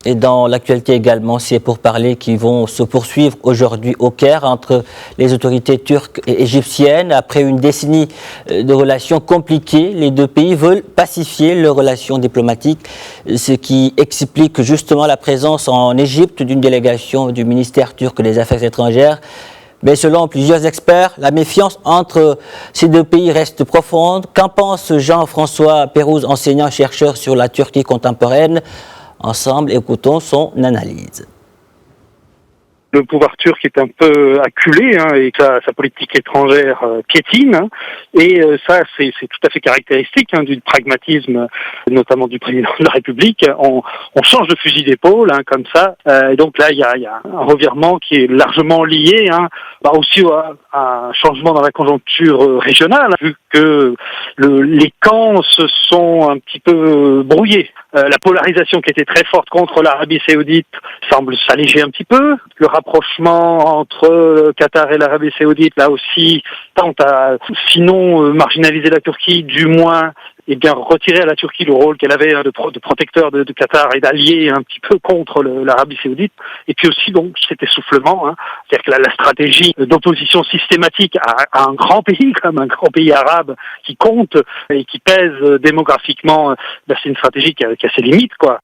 Et dans l'actualité également, ces pourparlers qui vont se poursuivre aujourd'hui au Caire entre les autorités turques et égyptiennes. Après une décennie de relations compliquées, les deux pays veulent pacifier leurs relations diplomatiques, ce qui explique justement la présence en Égypte d'une délégation du ministère turc des Affaires étrangères. Mais selon plusieurs experts, la méfiance entre ces deux pays reste profonde. Qu'en pense Jean-François Pérouse, enseignant-chercheur sur la Turquie contemporaine? Ensemble, écoutons son analyse. Le pouvoir turc est un peu acculé et que sa politique étrangère piétine. Ça, c'est tout à fait caractéristique du pragmatisme, notamment du président de la République. On change de fusil d'épaule comme ça. Et donc là, il y a un revirement qui est largement lié aussi à un changement dans la conjoncture régionale, vu que les camps se sont un petit peu brouillés. La polarisation qui était très forte contre l'Arabie Saoudite semble s'alléger un petit peu. Le rapprochement entre le Qatar et l'Arabie Saoudite, là aussi, tente à, sinon marginaliser la Turquie, du moins retirer à la Turquie le rôle qu'elle avait de protecteur de Qatar et d'allié un petit peu contre l'Arabie Saoudite. Et puis aussi donc cet essoufflement, c'est-à-dire que la stratégie d'opposition systématique à un grand pays comme un grand pays arabe qui compte et qui pèse démographiquement, c'est une stratégie qui a ses limites, quoi.